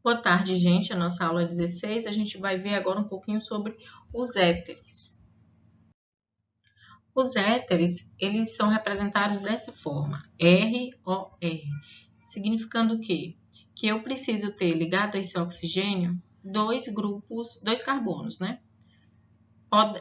Boa tarde, gente. A nossa aula 16, a gente vai ver agora um pouquinho sobre os éteres. Os éteres, eles são representados dessa forma, ROR, significando o quê? Que eu preciso ter ligado a esse oxigênio dois carbonos, né?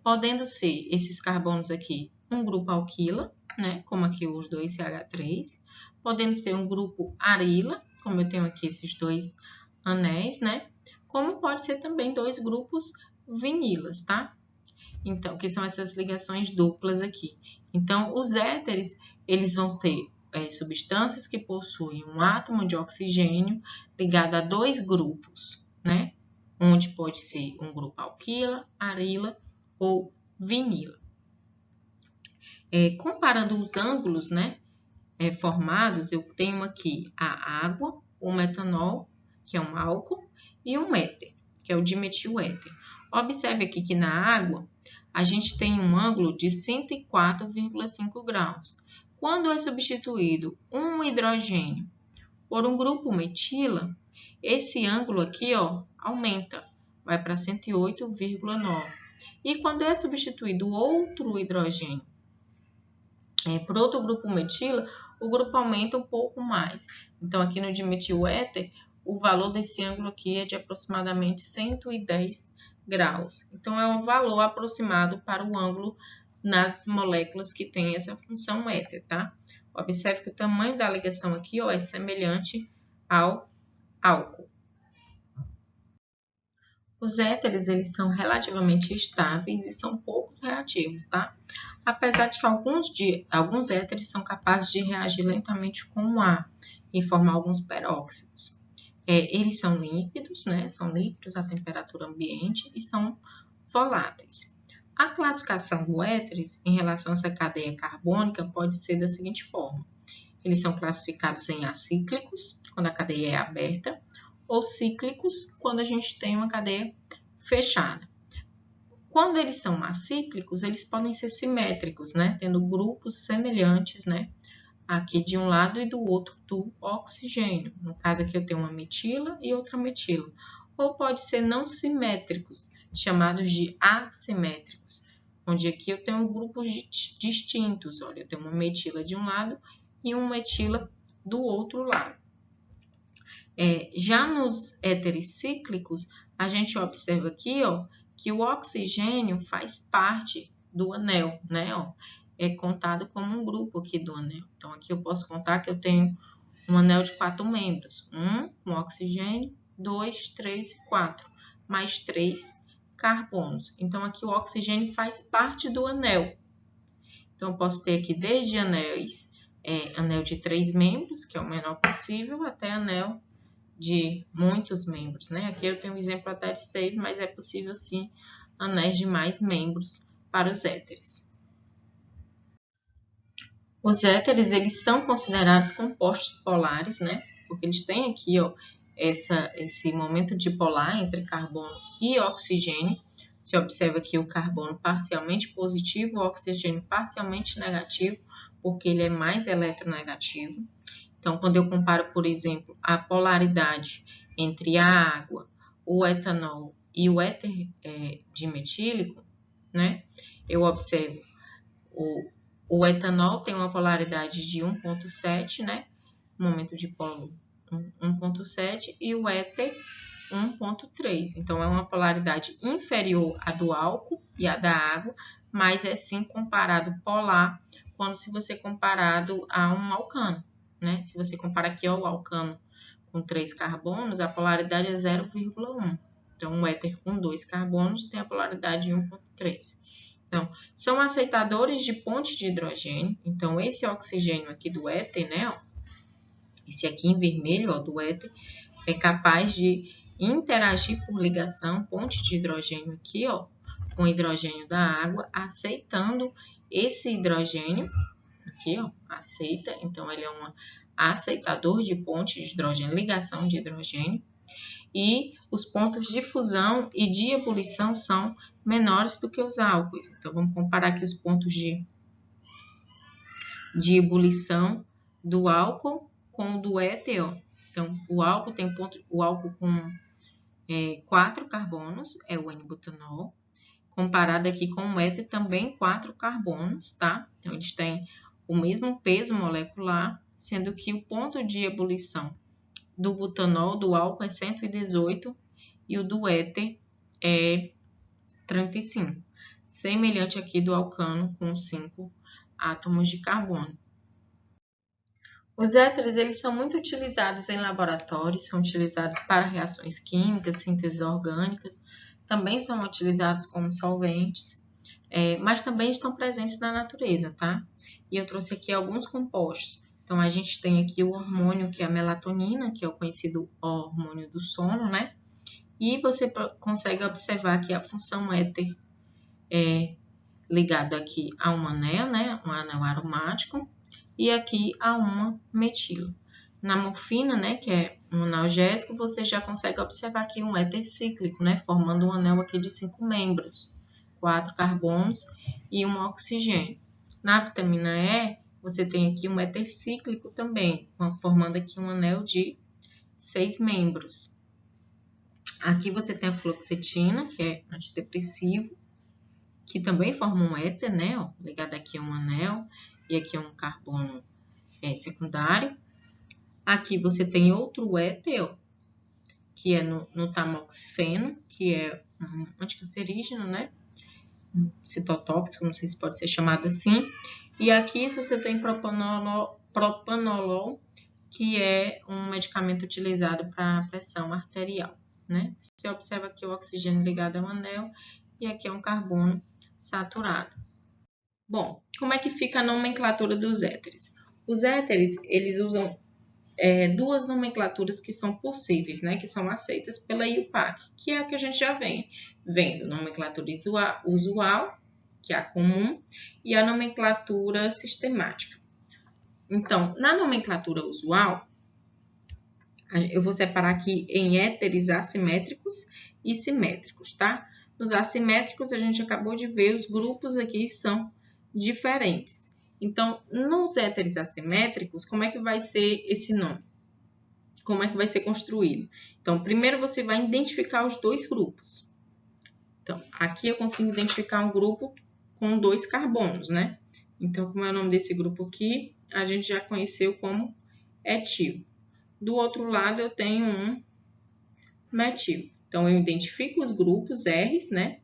Podendo ser esses carbonos aqui um grupo alquila, né? Como aqui os dois CH3, podendo ser um grupo arila, como eu tenho aqui esses dois anéis, né? Como pode ser também dois grupos vinilas, tá? Então, que são essas ligações duplas aqui. Então, os éteres, eles vão ter substâncias que possuem um átomo de oxigênio ligado a dois grupos, né? Onde pode ser um grupo alquila, arila ou vinila. Comparando os ângulos, né, formados, eu tenho aqui a água, o metanol, que é um álcool, e um éter, que é o dimetiléter. Observe aqui que na água, a gente tem um ângulo de 104,5 graus. Quando é substituído um hidrogênio por um grupo metila, esse ângulo aqui, ó, aumenta, vai para 108,9. E quando é substituído outro hidrogênio por outro grupo metila, o grupo aumenta um pouco mais. Então, aqui no dimetiléter, o valor desse ângulo aqui é de aproximadamente 110 graus. Então, é um valor aproximado para o ângulo nas moléculas que têm essa função éter, tá? Observe que o tamanho da ligação aqui, ó, é semelhante ao álcool. Os éteres, eles são relativamente estáveis e são poucos reativos, tá? Apesar de que alguns éteres são capazes de reagir lentamente com o ar e formar alguns peróxidos. Eles são líquidos, né? São líquidos à temperatura ambiente e são voláteis. A classificação do éteres em relação a essa cadeia carbônica pode ser da seguinte forma. Eles são classificados em acíclicos, quando a cadeia é aberta, ou cíclicos, quando a gente tem uma cadeia fechada. Quando eles são acíclicos, eles podem ser simétricos, né? Tendo grupos semelhantes, né? Aqui de um lado e do outro do oxigênio. No caso aqui eu tenho uma metila e outra metila. Ou pode ser não simétricos, chamados de assimétricos, onde aqui eu tenho grupos distintos. Olha, eu tenho uma metila de um lado e uma metila do outro lado. Já nos éteres cíclicos, a gente observa aqui, ó, que o oxigênio faz parte do anel, né? Ó, é contado como um grupo aqui do anel. Então, aqui eu posso contar que eu tenho um anel de 4 membros. Um oxigênio, 2, 3, 4, mais 3 carbonos. Então, aqui o oxigênio faz parte do anel. Então, eu posso ter aqui desde anéis, anel de 3 membros, que é o menor possível, até anel de muitos membros, né? Aqui eu tenho um exemplo até de 6, mas é possível sim anéis de mais membros para os éteres. Os éteres, eles são considerados compostos polares, né? Porque eles têm aqui, ó, esse momento dipolar entre carbono e oxigênio. Você observa aqui o carbono parcialmente positivo, o oxigênio parcialmente negativo, porque ele é mais eletronegativo. Então, quando eu comparo, por exemplo, a polaridade entre a água, o etanol e o éter dimetílico, né? Eu observo o etanol tem uma polaridade de 1,7, né? Momento dipolo 1,7 e o éter 1,3. Então, é uma polaridade inferior à do álcool e à da água, mas é sim comparado polar quando se você comparado a um alcano. Né? Se você comparar aqui ó, o alcano com 3 carbonos, a polaridade é 0,1. Então, o éter com 2 carbonos tem a polaridade de 1,3. Então, são aceitadores de ponte de hidrogênio. Então, esse oxigênio aqui do éter, né? Ó, esse aqui em vermelho, ó, do éter, é capaz de interagir por ligação, ponte de hidrogênio aqui, ó, com o hidrogênio da água, aceitando esse hidrogênio. Aqui, ó, aceita, então ele é um aceitador de ponte de hidrogênio, ligação de hidrogênio, e os pontos de fusão e de ebulição são menores do que os álcoois. Então, vamos comparar aqui os pontos de ebulição do álcool com o do éter, ó. Então, o álcool tem o álcool com 4 carbonos, é o N-butanol. Comparado aqui com o éter, também 4 carbonos, tá? Então, eles têm o mesmo peso molecular, sendo que o ponto de ebulição do butanol, do álcool, é 118 e o do éter é 35. Semelhante aqui do alcano com 5 átomos de carbono. Os éteres, eles são muito utilizados em laboratórios, são utilizados para reações químicas, sínteses orgânicas, também são utilizados como solventes, mas também estão presentes na natureza, tá? E eu trouxe aqui alguns compostos. Então, a gente tem aqui o hormônio, que é a melatonina, que é o conhecido hormônio do sono, né? E você consegue observar que a função éter é ligado aqui a um anel, né? Um anel aromático, e aqui a uma metilo. Na morfina, né, que é um analgésico, você já consegue observar aqui um éter cíclico, né, formando um anel aqui de 5 membros, 4 carbonos e um oxigênio. Na vitamina E, você tem aqui um éter cíclico também, formando aqui um anel de 6 membros. Aqui você tem a fluoxetina, que é antidepressivo, que também forma um éter, né, ó, ligado aqui a um anel, e aqui é um carbono secundário. Aqui você tem outro éter, ó, que é no tamoxifeno, que é um anticancerígeno, né, um citotóxico, não sei se pode ser chamado assim. E aqui você tem propanolol, que é um medicamento utilizado para pressão arterial, né. Você observa aqui o oxigênio ligado ao anel, e aqui é um carbono saturado. Bom, como é que fica a nomenclatura dos éteres? Os éteres, eles usam duas nomenclaturas que são possíveis, né? Que são aceitas pela IUPAC, que é a que a gente já vem vendo. Nomenclatura usual, que é a comum, e a nomenclatura sistemática. Então, na nomenclatura usual, eu vou separar aqui em éteres assimétricos e simétricos, tá? Nos assimétricos, a gente acabou de ver, os grupos aqui são diferentes. Então, nos éteres assimétricos, como é que vai ser esse nome? Como é que vai ser construído? Então, primeiro você vai identificar os dois grupos. Então, aqui eu consigo identificar um grupo com 2 carbonos, né? Então, como é o nome desse grupo aqui, a gente já conheceu como etil. Do outro lado, eu tenho um metil. Então, eu identifico os grupos R's, né?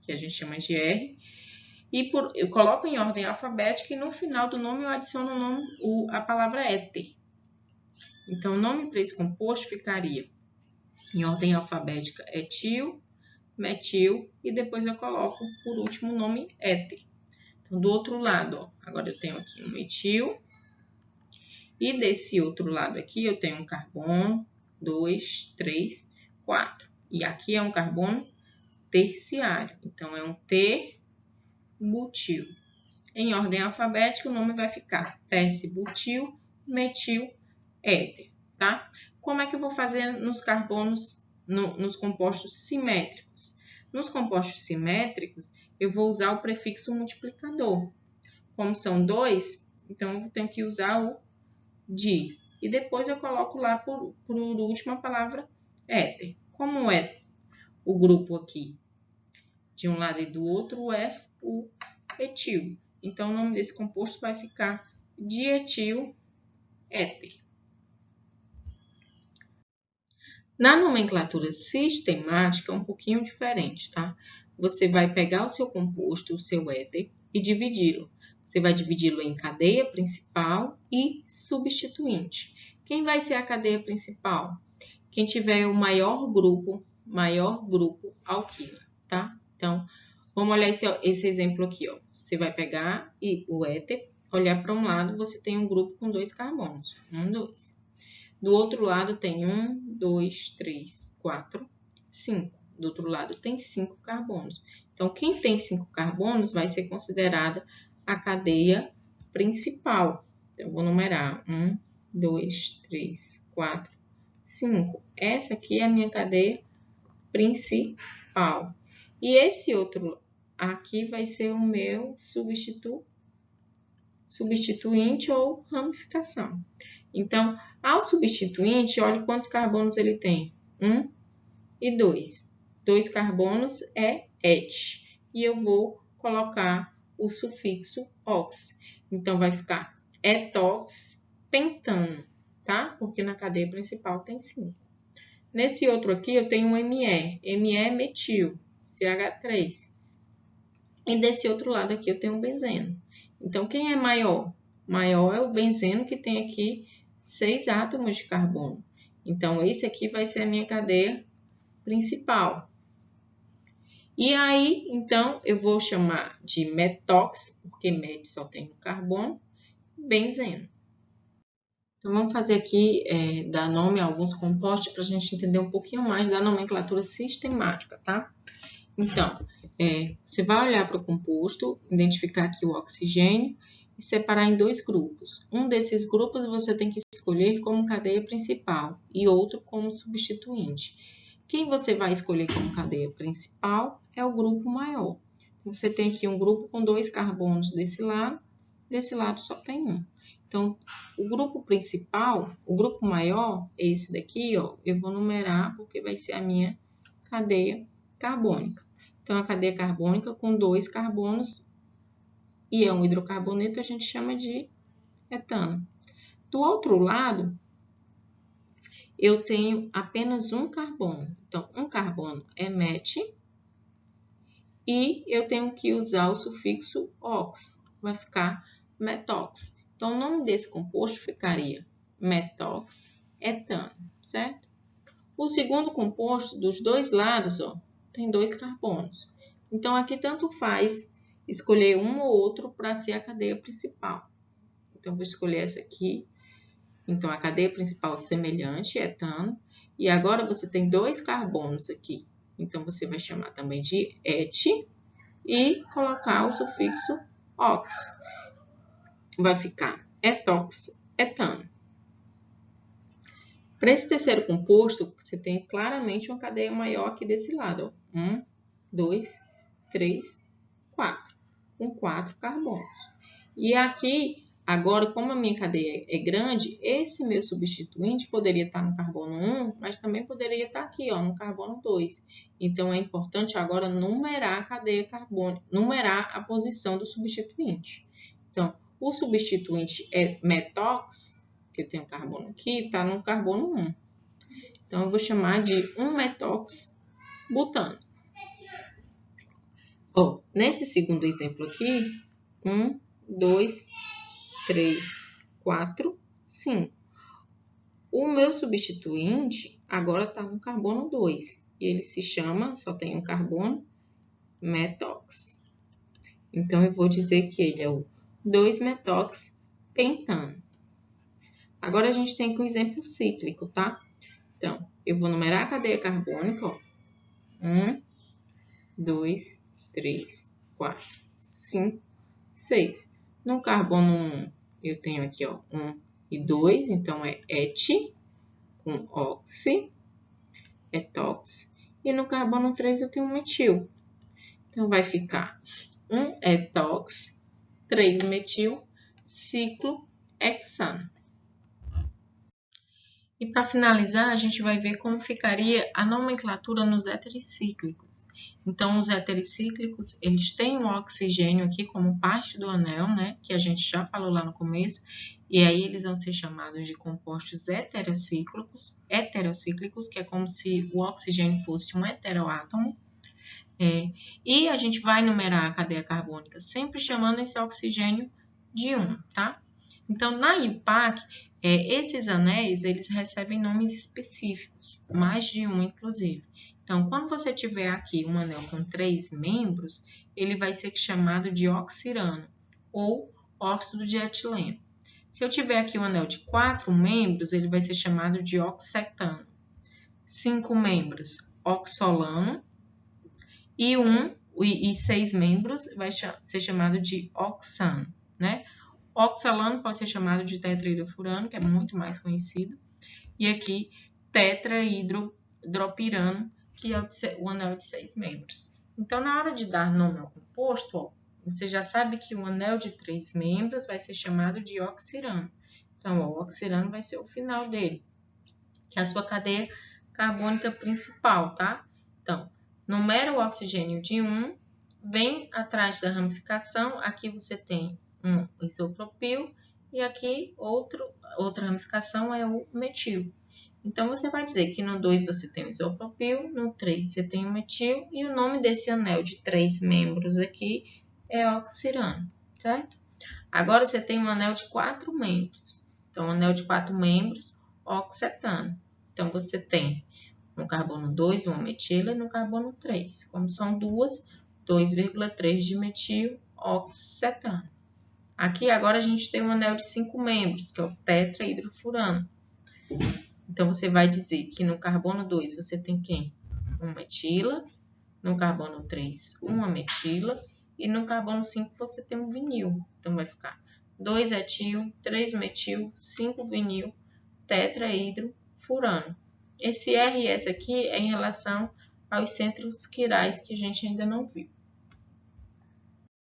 Que a gente chama de R. E eu coloco em ordem alfabética e no final do nome eu adiciono a palavra éter. Então, o nome para esse composto ficaria em ordem alfabética etil, metil e depois eu coloco por último o nome éter. Então, do outro lado, ó, agora eu tenho aqui um metil e desse outro lado aqui eu tenho um carbono, 2, 3, 4. E aqui é um carbono terciário, então é um T-butil. Em ordem alfabética, o nome vai ficar terci-butil, metil, éter, tá? Como é que eu vou fazer nos carbonos, nos compostos simétricos? Nos compostos simétricos, eu vou usar o prefixo multiplicador. Como são 2, então eu tenho que usar o di. E depois eu coloco lá por último a palavra éter. Como é o grupo aqui de um lado e do outro é o etil. Então, o nome desse composto vai ficar dietil éter. Na nomenclatura sistemática, é um pouquinho diferente, tá? Você vai pegar o seu composto, o seu éter, e dividi-lo. Você vai dividi-lo em cadeia principal e substituinte. Quem vai ser a cadeia principal? Quem tiver o maior grupo alquila, tá? Então, vamos olhar esse exemplo aqui, ó. Você vai pegar o éter, olhar para um lado, você tem um grupo com 2 carbonos. 1, 2. Do outro lado tem 1, 2, 3, 4, 5. Do outro lado tem 5 carbonos. Então, quem tem 5 carbonos vai ser considerada a cadeia principal. Então, eu vou numerar 1, 2, 3, 4, 5. Essa aqui é a minha cadeia principal. E esse outro aqui vai ser o meu substituinte. substituinte ou ramificação. Então, ao substituinte, olhe quantos carbonos ele tem. 1 e 2. 2 carbonos é et. E eu vou colocar o sufixo ox. Então, vai ficar etoxpentano, tá? Porque na cadeia principal tem 5. Nesse outro aqui, eu tenho um Me. Me é metil, CH3. E desse outro lado aqui, eu tenho um benzeno. Então, quem é maior? Maior é o benzeno, que tem aqui 6 átomos de carbono. Então, esse aqui vai ser a minha cadeia principal. E aí, então, eu vou chamar de metox, porque met só tem um carbono, benzeno. Então, vamos fazer aqui, dar nome a alguns compostos para a gente entender um pouquinho mais da nomenclatura sistemática, tá? Então, você vai olhar para o composto, identificar aqui o oxigênio e separar em 2 grupos. Um desses grupos você tem que escolher como cadeia principal e outro como substituinte. Quem você vai escolher como cadeia principal é o grupo maior. Então, você tem aqui um grupo com 2 carbonos desse lado só tem 1. Então, o grupo principal, o grupo maior, esse daqui, ó, eu vou numerar porque vai ser a minha cadeia carbônica. Então, a cadeia carbônica com 2 carbonos e é um hidrocarboneto, a gente chama de etano. Do outro lado, eu tenho apenas um carbono. Então, um carbono é met e eu tenho que usar o sufixo ox, vai ficar metox. Então, o nome desse composto ficaria metoxetano, certo? O segundo composto, dos 2 lados, ó, tem 2 carbonos. Então, aqui tanto faz escolher um ou outro para ser a cadeia principal. Então, vou escolher essa aqui. Então, a cadeia principal semelhante, etano. E agora, você tem 2 carbonos aqui. Então, você vai chamar também de et e colocar o sufixo ox. Vai ficar etoxetano. Para esse terceiro composto, você tem claramente uma cadeia maior aqui desse lado. 1, 2, 3, 4. Com 4 carbonos. E aqui, agora, como a minha cadeia é grande, esse meu substituinte poderia estar no carbono 1, mas também poderia estar aqui, ó, no carbono 2. Então, é importante agora numerar a cadeia carbônica, numerar a posição do substituinte. Então, o substituinte é metox, que tem um carbono aqui, está no carbono 1. Então, eu vou chamar de 1-metox-butano. Nesse segundo exemplo aqui, 1, 2, 3, 4, 5. O meu substituinte agora está no carbono 2. E ele se chama, só tem um carbono, metox. Então, eu vou dizer que ele é o 2-metox-pentano. Agora, a gente tem aqui um exemplo cíclico, tá? Então, eu vou numerar a cadeia carbônica, ó. 1, 2, 3, 4, 5, 6. No carbono 1, eu tenho aqui, ó, 1 e 2, então é et, com oxi, etox. E no carbono 3 eu tenho metil. Então, vai ficar 1 etox, 3 metil, ciclo hexano. E para finalizar, a gente vai ver como ficaria a nomenclatura nos éteres cíclicos. Então, os éteres cíclicos, eles têm o oxigênio aqui como parte do anel, né? Que a gente já falou lá no começo. E aí, eles vão ser chamados de compostos heterocíclicos, que é como se o oxigênio fosse um heteroátomo. E a gente vai numerar a cadeia carbônica sempre chamando esse oxigênio de 1, tá? Então, na IUPAC, esses anéis, eles recebem nomes específicos, mais de um, inclusive. Então, quando você tiver aqui um anel com 3 membros, ele vai ser chamado de oxirano ou óxido de etileno. Se eu tiver aqui um anel de 4 membros, ele vai ser chamado de oxetano. 5 membros, oxolano. E 6 membros vai ser chamado de oxano, né? Oxalano pode ser chamado de tetrahidrofurano, que é muito mais conhecido. E aqui, tetrahidropirano, que é o anel de 6 membros. Então, na hora de dar nome ao composto, você já sabe que o anel de 3 membros vai ser chamado de oxirano. Então, ó, o oxirano vai ser o final dele, que é a sua cadeia carbônica principal, tá? Então, numera o oxigênio de 1, vem atrás da ramificação, aqui você tem um isopropil e aqui outra ramificação é o metil. Então, você vai dizer que no 2 você tem o isopropil, no 3 você tem o metil e o nome desse anel de 3 membros aqui é oxirano, certo? Agora você tem um anel de 4 membros. Então, um anel de 4 membros, oxetano. Então, você tem no carbono 2 uma metila e no carbono 3. Como são duas, 2,3 de metil, oxetano. Aqui agora a gente tem um anel de 5 membros, que é o tetrahidrofurano. Então, você vai dizer que no carbono 2 você tem quem? Uma metila, no carbono 3 uma metila e no carbono 5 você tem um vinil. Então, vai ficar 2 etil, 3 metil, 5 vinil, tetrahidrofurano. Esse R e S aqui é em relação aos centros quirais que a gente ainda não viu.